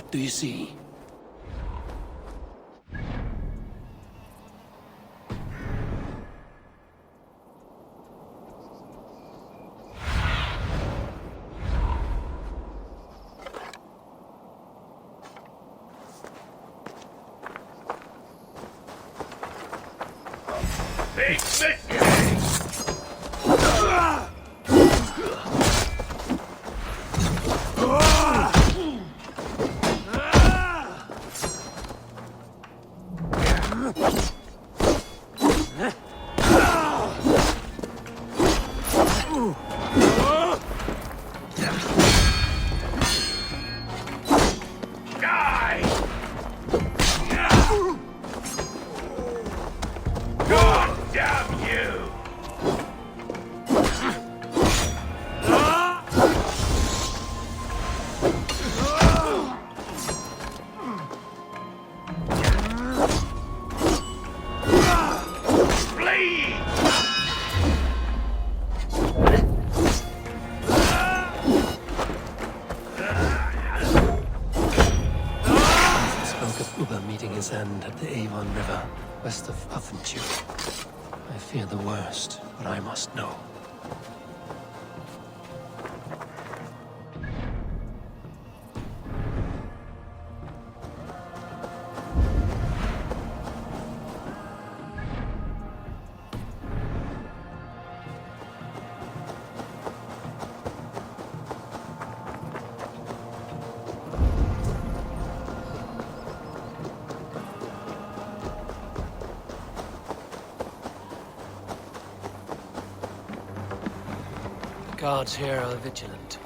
What do you see? Big mistake! End at the Eivor River, west of Uffentu. I fear the worst, but I must know. Guards here are vigilant.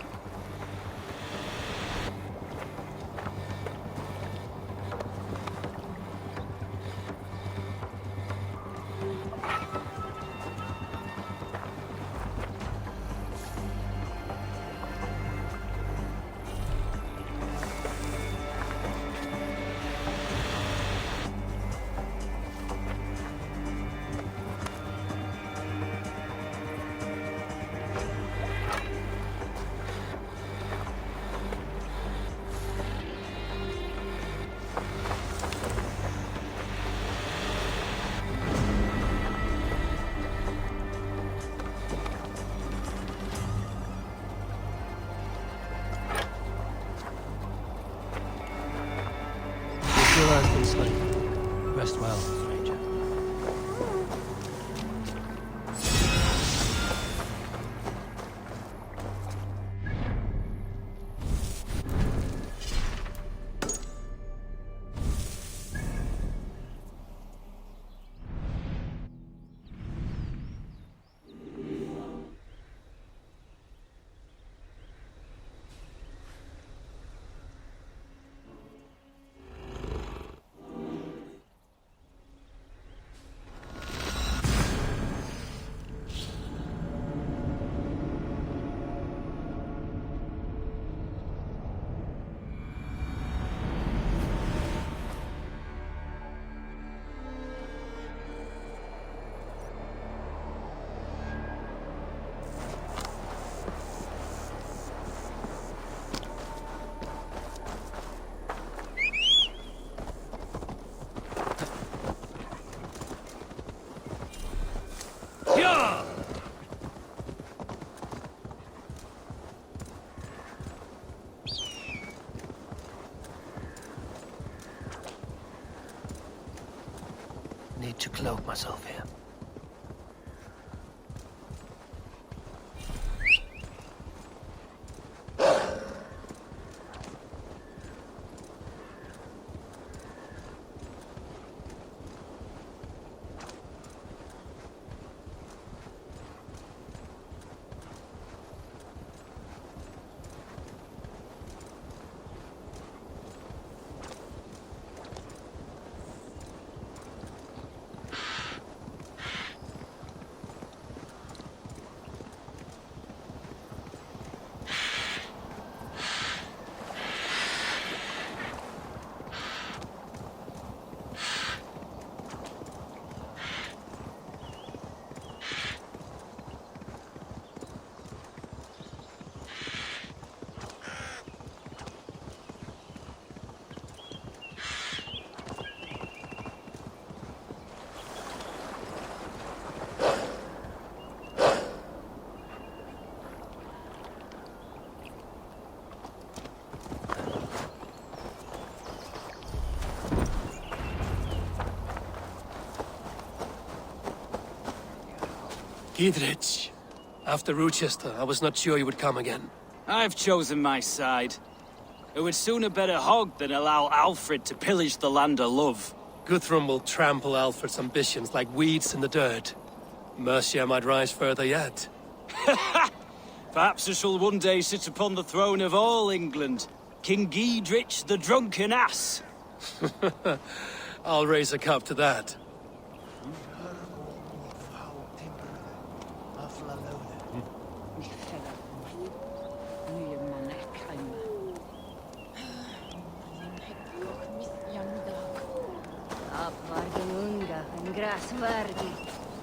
Rest well, stranger. Need to cloak myself here. Kidrich. After Rochester, I was not sure you would come again. I've chosen my side. It would sooner bet a hog than allow Alfred to pillage the land of love. Guthrum will trample Alfred's ambitions like weeds in the dirt. Mercia might rise further yet. Perhaps I shall one day sit upon the throne of all England. King Giedrich the drunken ass. I'll raise a cup to that.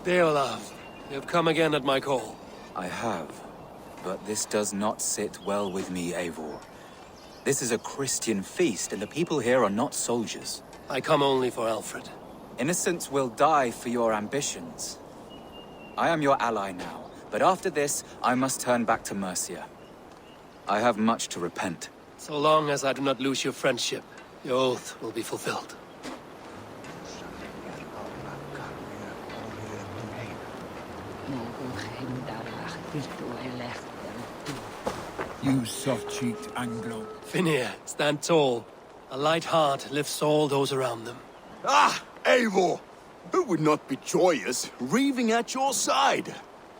Deolav, you have come again at my call. I have, but this does not sit well with me, Eivor. This is a Christian feast, and the people here are not soldiers. I come only for Alfred. Innocents will die for your ambitions. I am your ally now, but after this, I must turn back to Mercia. I have much to repent. So long as I do not lose your friendship, your oath will be fulfilled. You soft-cheeked Anglo. Finir, stand tall. A light heart lifts all those around them. Ah, Eivor! Who would not be joyous, raving at your side?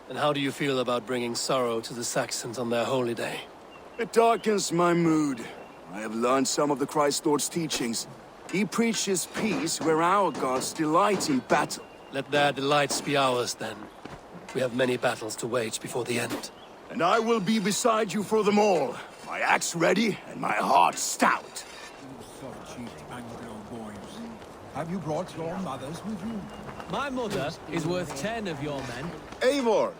And how do you feel about bringing sorrow to the Saxons on their holy day? It darkens my mood. I have learned some of the Christ Lord's teachings. He preaches peace where our gods delight in battle. Let their delights be ours, then. We have many battles to wage before the end. And I will be beside you for them all. My axe ready and my heart stout. You soft-cheeked Anglo boys. Have you brought your mothers with you? My mother is worth 10 of your men. Eivor!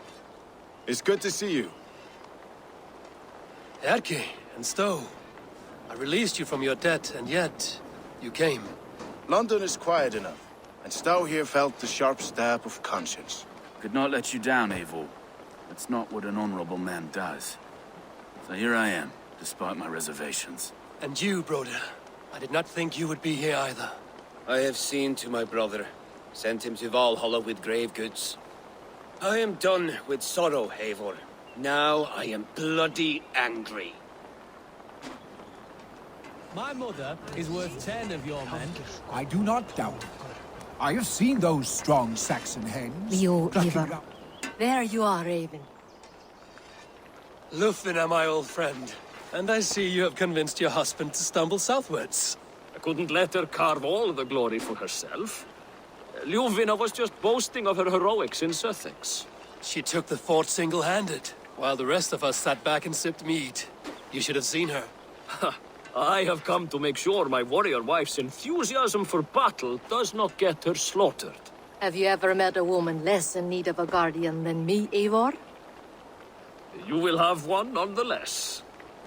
It's good to see you. Erke and Stowe. I released you from your debt, and yet you came. London is quiet enough, and Stowe here felt the sharp stab of conscience. Could not let you down, Eivor. That's not what an honorable man does. So here I am, despite my reservations. And you, Broder. I did not think you would be here either. I have seen to my brother, sent him to Valhalla with grave goods. I am done with sorrow, Eivor. Now I am bloody angry. My mother is worth 10 of your men. I do not doubt it. I have seen those strong Saxon hens. You, clucking Eivor. up- There you are, Raven. Lufina, my old friend. And I see you have convinced your husband to stumble southwards. I couldn't let her carve all the glory for herself. Ljuvina was just boasting of her heroics in Sussex. She took the fort single-handed, while the rest of us sat back and sipped mead. You should have seen her. I have come to make sure my warrior wife's enthusiasm for battle does not get her slaughtered. Have you ever met a woman less in need of a guardian than me, Eivor? You will have one nonetheless.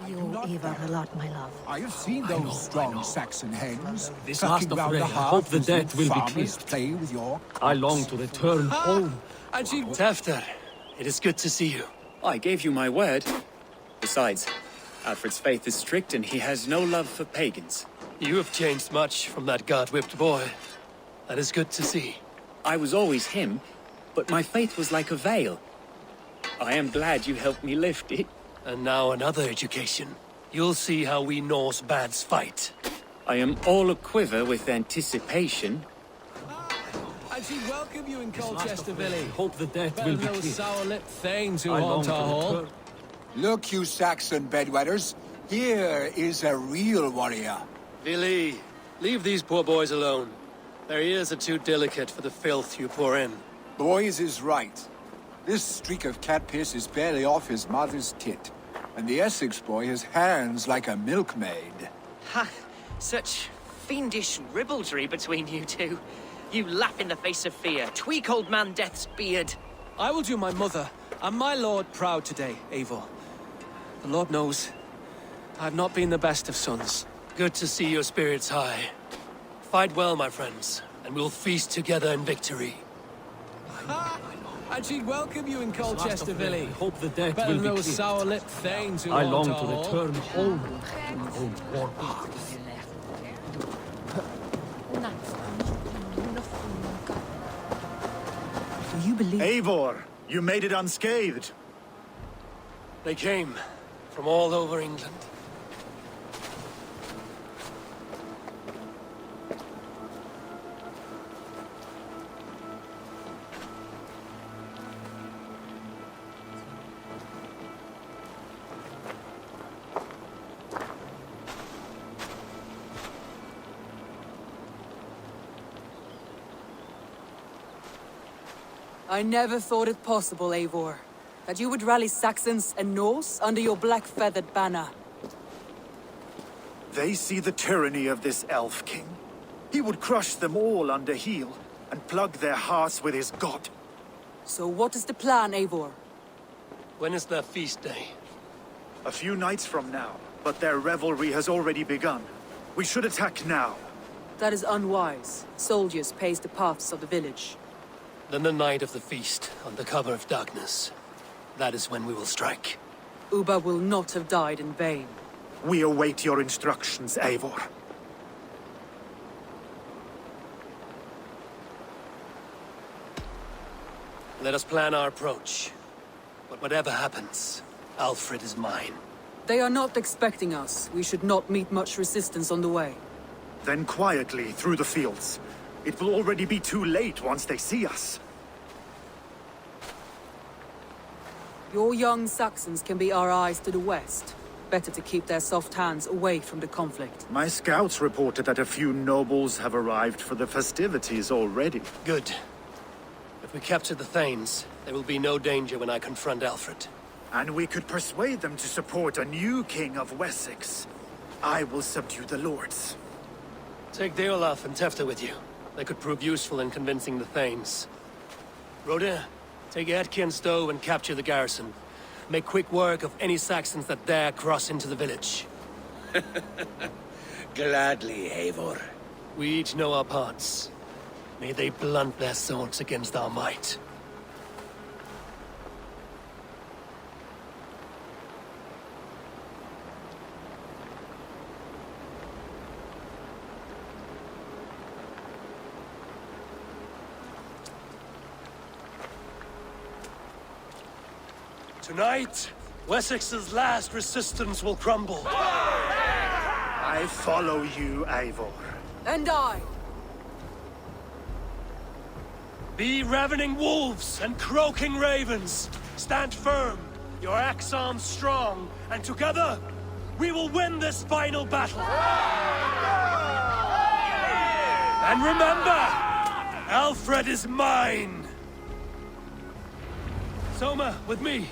You, Eivor, a lot, my love. I have seen those strong Saxon hens. This clucking last round affray, the I hearth hope the as you debt will be farmers cleared. play with your I long to return home. And she... Tefter, it is good to see you. I gave you my word. Besides, Alfred's faith is strict and he has no love for pagans. You have changed much from that god-whipped boy. That is good to see. I was always him, but my faith was like a veil. I am glad you helped me lift it. And now another education. You'll see how we Norse bads fight. I am all a-quiver with anticipation. And she'd welcome you in Colchester Village. Hope the debt Better will than be those cleared. sour-lipped thanes who I long haunt to our hall. return. Look, you Saxon bedwetters. Here is a real warrior. Vili, leave these poor boys alone. Their ears are too delicate for the filth you pour in. Boys is right. This streak of cat piss is barely off his mother's tit. And the Essex boy has hands like a milkmaid. Ha! Such fiendish ribaldry between you two. You lap in the face of fear, tweak old man Death's beard. I will do my mother and my lord proud today, Eivor. The Lord knows, I have not been the best of sons. Good to see your spirits high. Fight well, my friends, and we'll feast together in victory. And she'd welcome you in Colchester I Village. hope the debt Better will than be those cleared. sour-lipped thanes who I haunt long our to hall. return home to old war paths. Do you believe? Eivor, You made it unscathed. They came from all over England. I never thought it possible, Eivor, that you would rally Saxons and Norse under your black-feathered banner. They see the tyranny of this elf king. He would crush them all under heel and plug their hearts with his god. So what is the plan, Eivor? When is their feast day? A few nights from now, but their revelry has already begun. We should attack now. That is unwise. Soldiers pace the paths of the village. Then the night of the feast, under cover of darkness. That is when we will strike. Uba will not have died in vain. We await your instructions, Eivor. Let us plan our approach. But whatever happens, Alfred is mine. They are not expecting us. We should not meet much resistance on the way. Then quietly through the fields. It will already be too late once they see us. Your young Saxons can be our eyes to the west. Better to keep their soft hands away from the conflict. My scouts reported that a few nobles have arrived for the festivities already. Good. If we capture the Thanes, there will be no danger when I confront Alfred. And we could persuade them to support a new king of Wessex. I will subdue the lords. Take Deolaf and Tefta with you. They could prove useful in convincing the Thanes. Rhoda, take Etki and Stowe and capture the garrison. Make quick work of any Saxons that dare cross into the village. Gladly, Eivor. We each know our parts. May they blunt their swords against our might. Tonight, Wessex's last resistance will crumble. I follow you, Eivor. And I! Be ravening wolves and croaking ravens. Stand firm, your axe arms strong, and together, we will win this final battle. And remember, Alfred is mine. Soma, with me.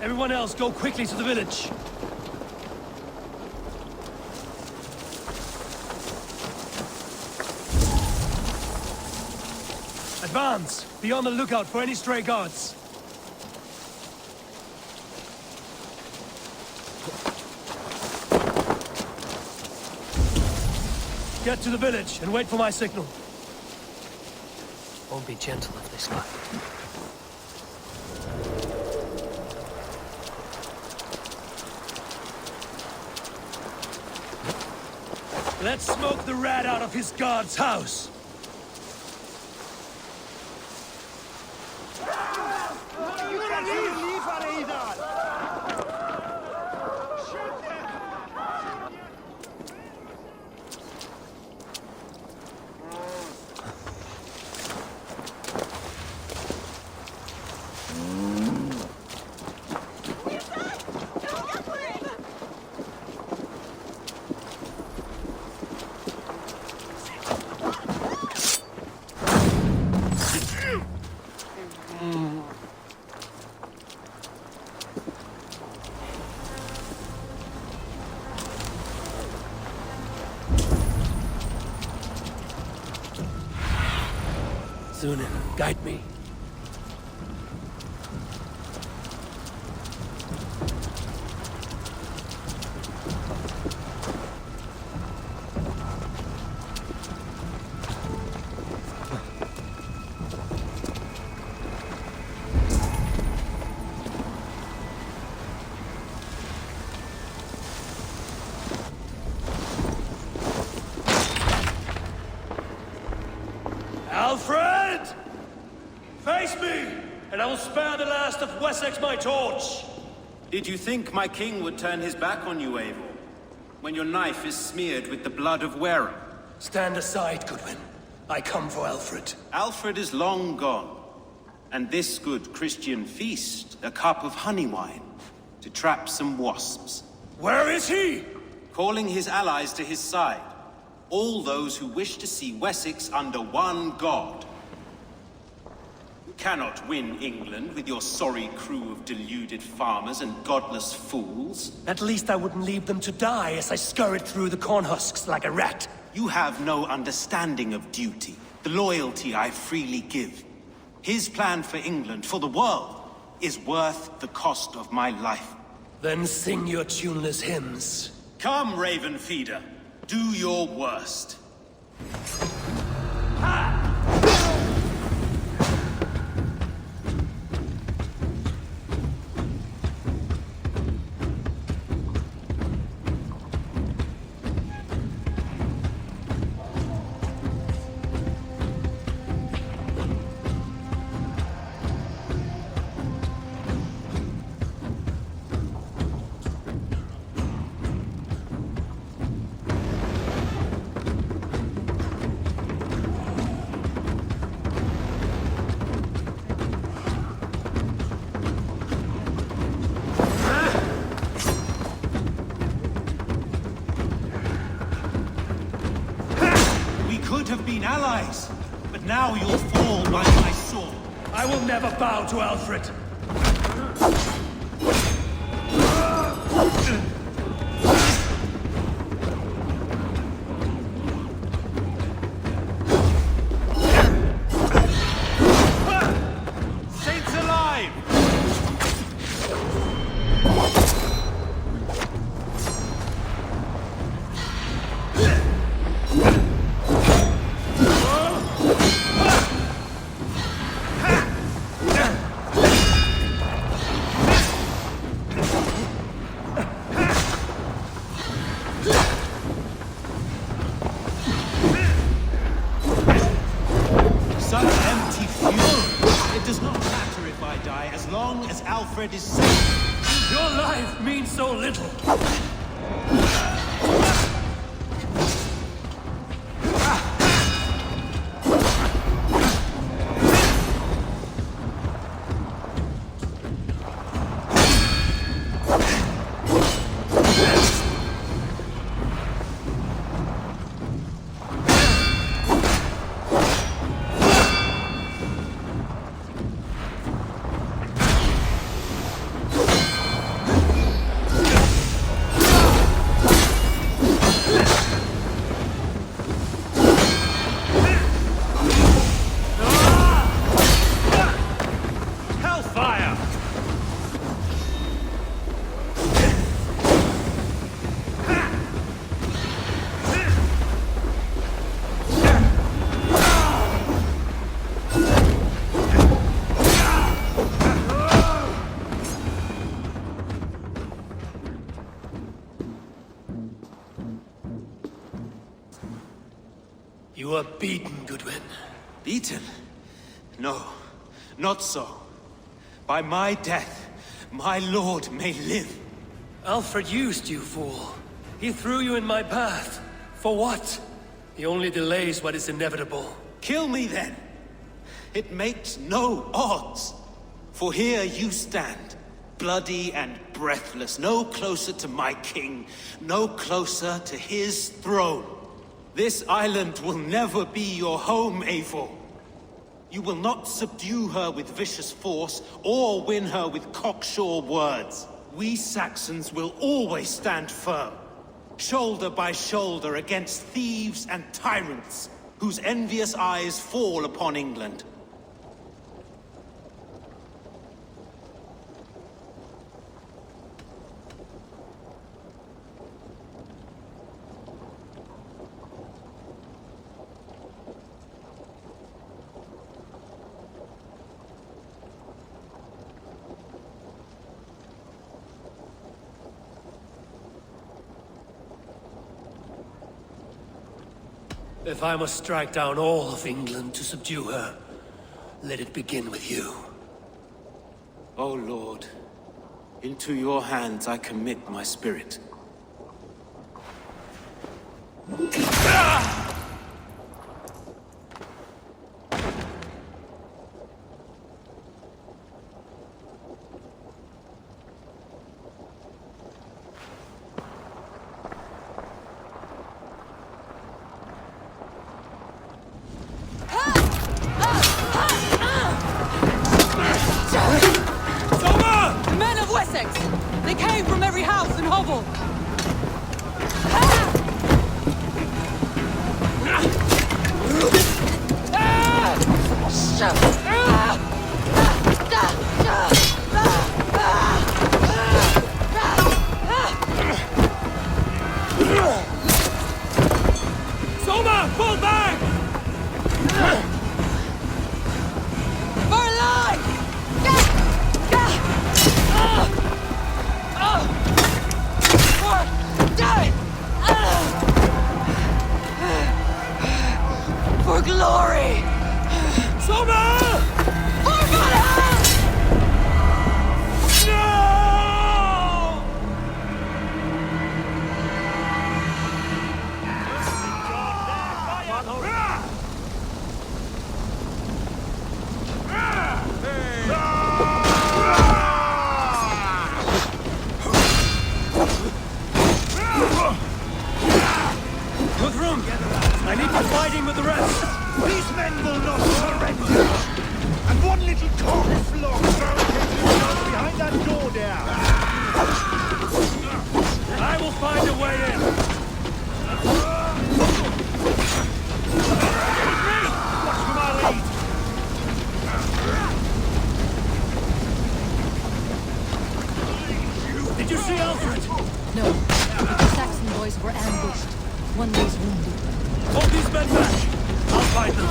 Everyone else, go quickly to the village. Advance! Be on the lookout for any stray guards. Get to the village and wait for my signal. Won't be gentle if they spot. Let's smoke the rat out of his guard's house. Sunan, guide me. Alfred! Face me, and I will spare the last of Wessex my torch! Did you think my king would turn his back on you, Eivor? When your knife is smeared with the blood of Wareham? Stand aside, Goodwin. I come for Alfred. Alfred is long gone. And this good Christian feast, a cup of honey wine, to trap some wasps. Where is he? Calling his allies to his side. All those who wish to see Wessex under one god. You cannot win England with your sorry crew of deluded farmers and godless fools. At least I wouldn't leave them to die as I scurried through the corn husks like a rat. You have no understanding of duty, the loyalty I freely give. His plan for England, for the world, is worth the cost of my life. Then sing your tuneless hymns. Come, Raven Feeder. Do your worst. Allies, but now you'll fall by my sword. I will never bow to Alfred. Saints alive! Alfred is safe. Your life means so little. You are beaten, Goodwin. Beaten? No, not so. By my death, my lord may live. Alfred used you, fool. He threw you in my path. For what? He only delays what is inevitable. Kill me then. It makes no odds. For here you stand, bloody and breathless, no closer to my king, no closer to his throne. This island will never be your home, Eivor. You will not subdue her with vicious force, or win her with cocksure words. We Saxons will always stand firm, shoulder by shoulder against thieves and tyrants, whose envious eyes fall upon England. If I must strike down all of England to subdue her, let it begin with you. O Lord, into your hands I commit my spirit. The men of Wessex! They came from every house and hovel! Soma, fall back! For life! For glory! Soma! For Valhalla! No! Guthrum! I need you fighting with the rest! These men will not surrender! And one little cock flog barricaded himself behind that door there! I will find a way in! Watch for my lead! Did you see Alfred? No, but the Saxon boys were ambushed. One was wounded. Hold these men back! I'll fight them!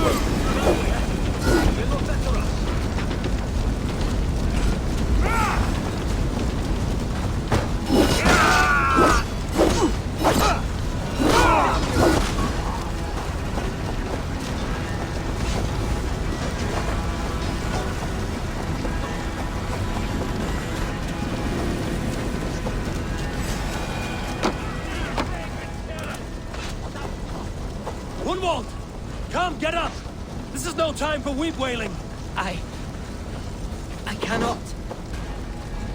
Gunwald! Come, get up! This is no time for weep wailing! I cannot.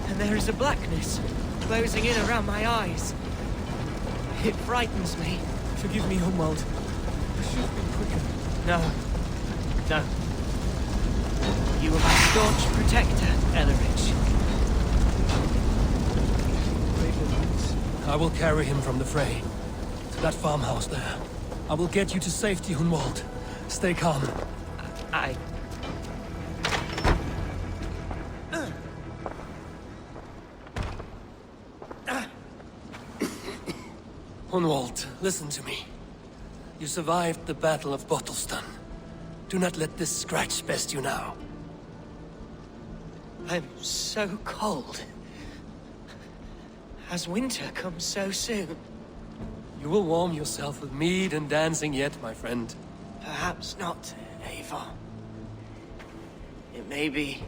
And there is a blackness closing in around my eyes. It frightens me. Forgive me, Gunwald. I should have been quicker. No. No. You were my staunch protector, Ellerich. I will carry him from the fray. To that farmhouse there. I will get you to safety, Gunwald. Stay calm. Gunwald, listen to me. You survived the Battle of Bottleston. Do not let this scratch best you now. I'm so cold. Has winter come so soon? You will warm yourself with mead and dancing yet, my friend. Perhaps not, Eivor. It may be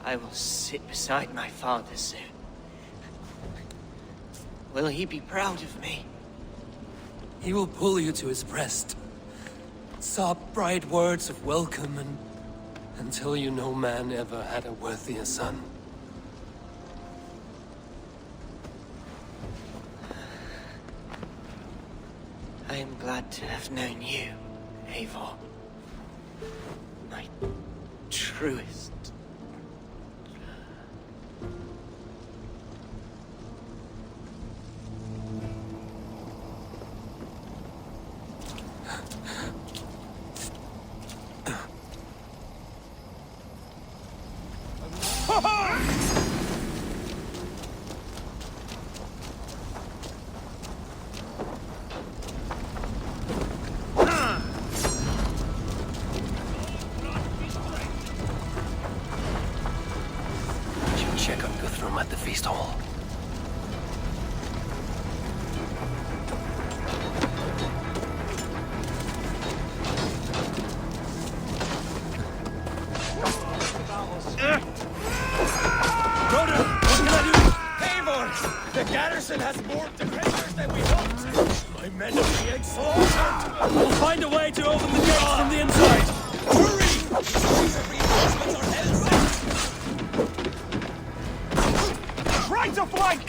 I will sit beside my father soon. Will he be proud of me? He will pull you to his breast. Sob bright words of welcome and tell you no man ever had a worthier son. I am glad to have known you, Eivor. My truest. Check on Guthrum at the feast hall. has more defenders than we hoped. My men are being exhausted. We'll find a way to open the gates from the inside. Hurry! Reinforcements are held back. Try to flank!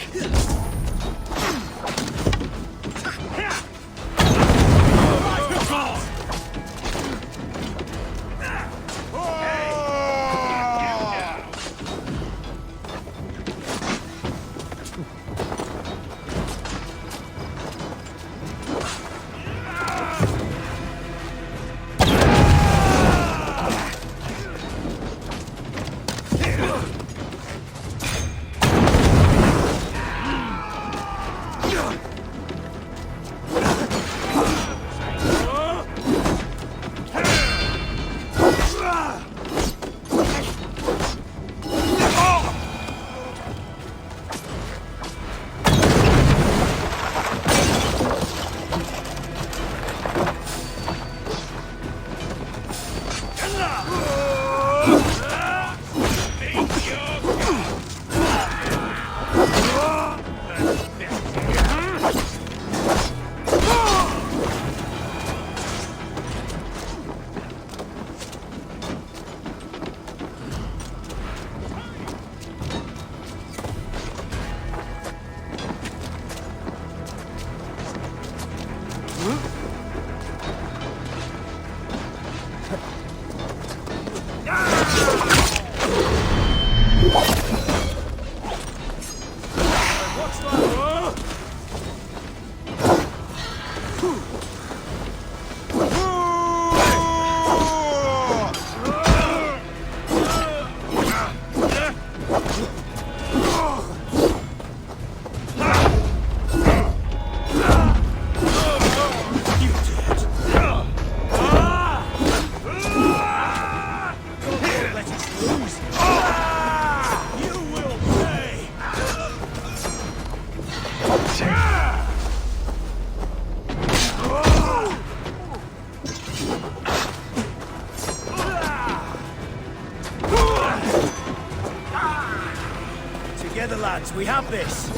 Together, lads, we have this.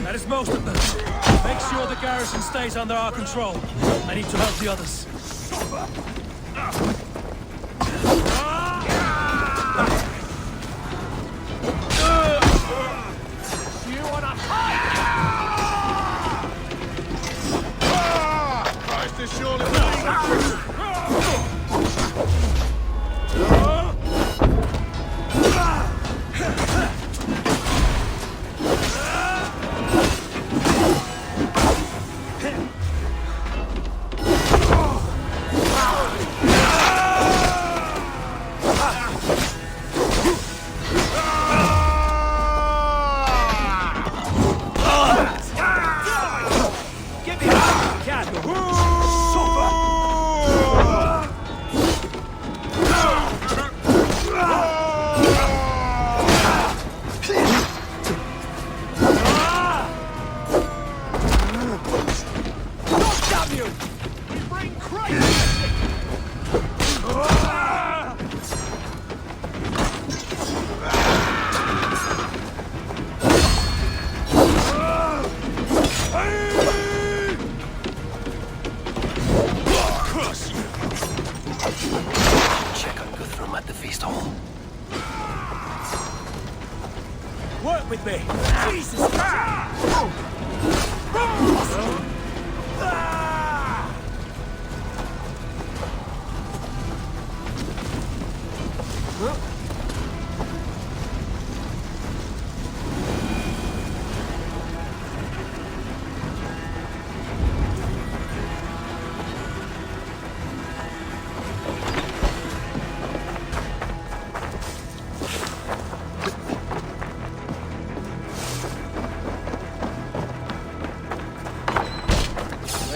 That is most of them. Make sure the garrison stays under our control. I need to help the others. You wanna fight? Christ is surely Work with me! Jesus!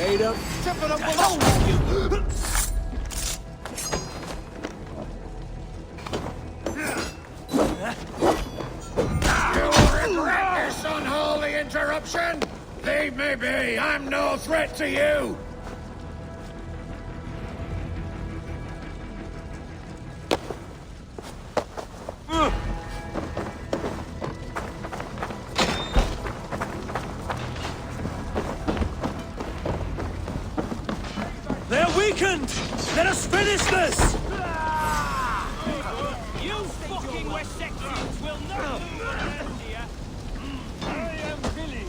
Made up, tipping up below. You regret this unholy interruption? Leave me be. I'm no threat to you. They're weakened! Let us finish this! You fucking West Saxons will not move an end here. I am Billy.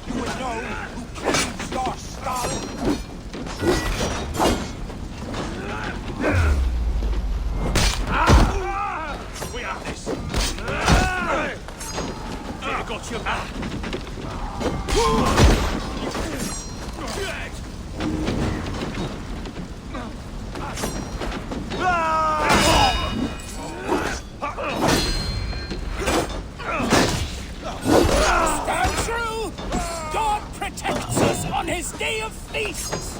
You would know who killed your Stalin. We have this. I got your back. Stand true! God protects us on his day of feasts!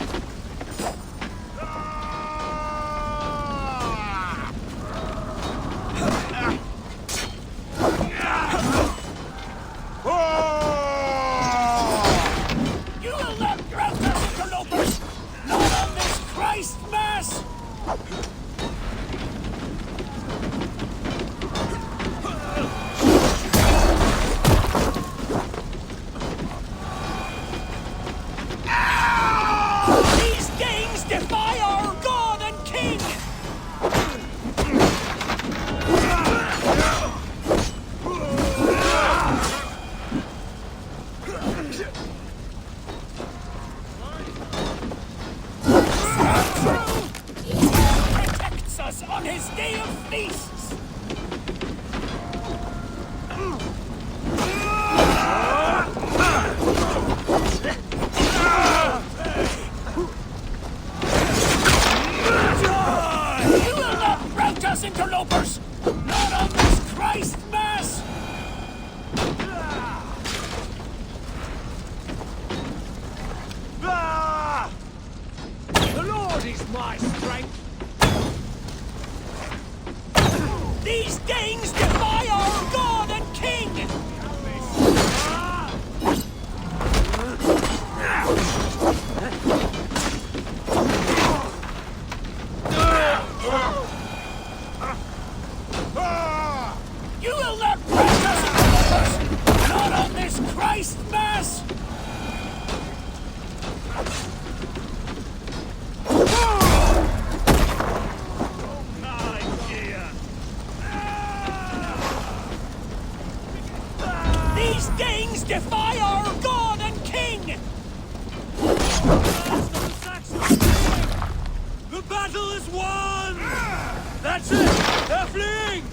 You will not grout us, interlopers! Not on this Christ Mass! These gangs defy our God and King! Protects us on his day of feasts! You will not rout us, interlopers! Not on this Christ Mass! The Lord is my strength. These gangs defy our God and King! You will not rout us, interlopers! Not on this Christ Mass! These gangs defy our God and King! The battle is won! That's it! They're fleeing!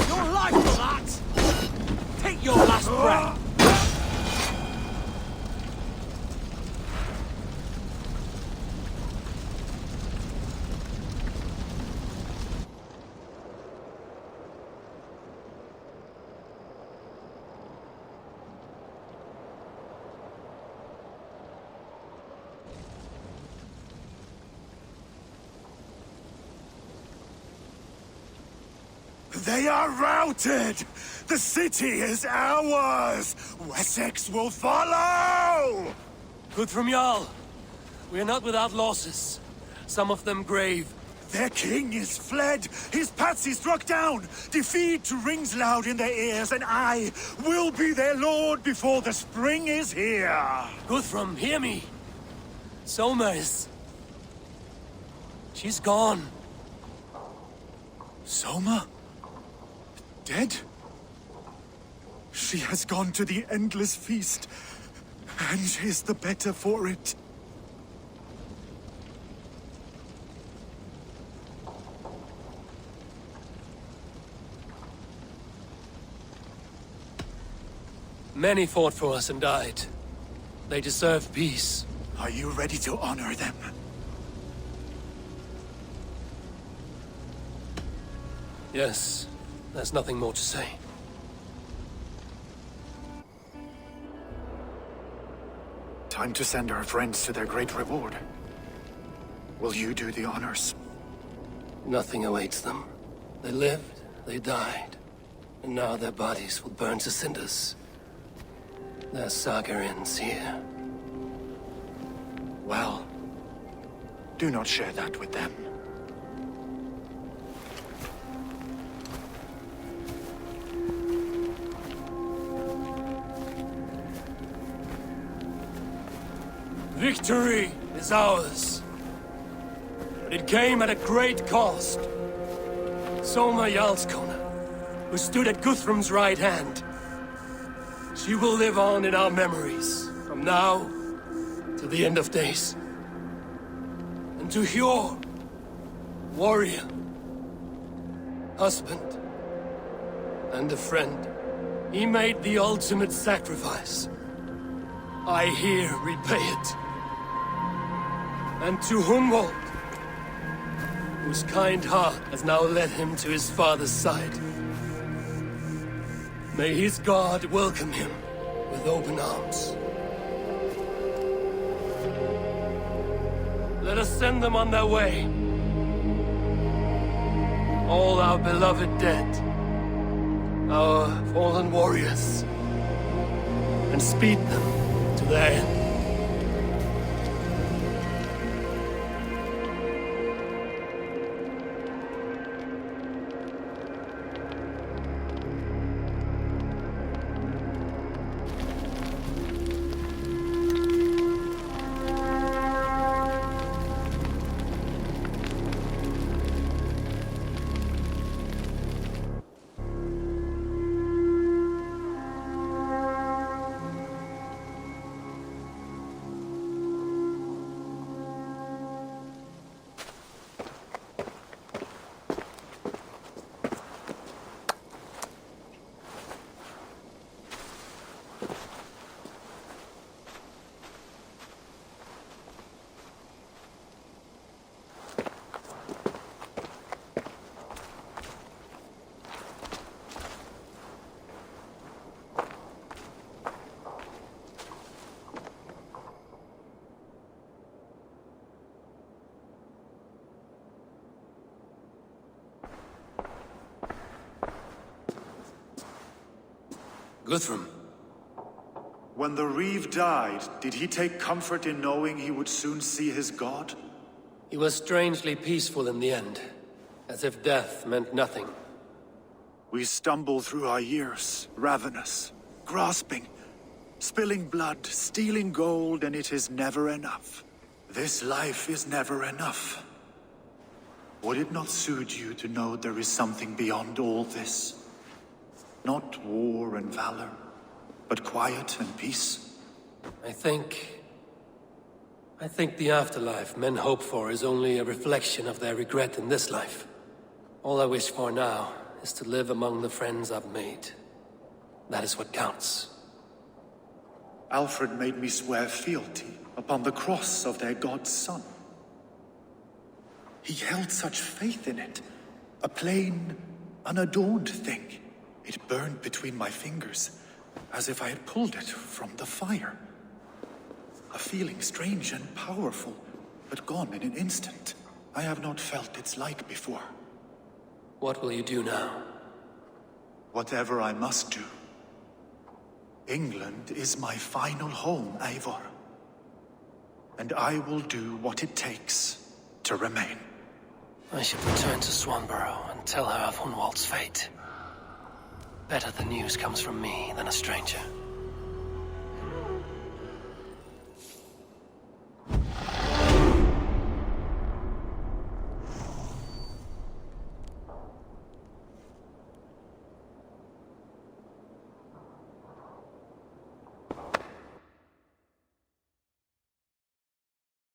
Your life for that. Take your last breath. They are routed! The city is ours! Wessex will follow! Good from Jarl. We are not without losses. Some of them grave. Their king is fled! His patsy struck down! Defeat rings loud in their ears, and I will be their lord before the spring is here! Guthrum, hear me! Soma is... She's gone. Soma? Dead? She has gone to the endless feast, and is the better for it. Many fought for us and died. They deserve peace. Are you ready to honor them? Yes, there's nothing more to say. Time to send our friends to their great reward. Will you do the honors? Nothing awaits them. They lived, they died, and now their bodies will burn to cinders. Their saga ends here. Well, do not share that with them. Victory is ours. But it came at a great cost. Soma Jarlskona, who stood at Guthrum's right hand. She will live on in our memories, from now to the end of days. And to Hjor, warrior, husband, and a friend, he made the ultimate sacrifice. I here repay it. And to Hunwald, whose kind heart has now led him to his father's side. May his God welcome him with open arms. Let us send them on their way. All our beloved dead, our fallen warriors, and speed them to their end. Guthrum. When the Reeve died, did he take comfort in knowing he would soon see his god? He was strangely peaceful in the end, as if death meant nothing. We stumble through our years, ravenous, grasping, spilling blood, stealing gold, and it is never enough. This life is never enough. Would it not soothe you to know there is something beyond all this? Not war and valor, but quiet and peace. I think the afterlife men hope for is only a reflection of their regret in this life. All I wish for now is to live among the friends I've made. That is what counts. Alfred made me swear fealty upon the cross of their god's son. He held such faith in it, a plain, unadorned thing. It burned between my fingers, as if I had pulled it from the fire. A feeling strange and powerful, but gone in an instant. I have not felt its like before. What will you do now? Whatever I must do. England is my final home, Eivor. And I will do what it takes to remain. I should return to Swanborough and tell her of Hunwald's fate. Better the news comes from me than a stranger.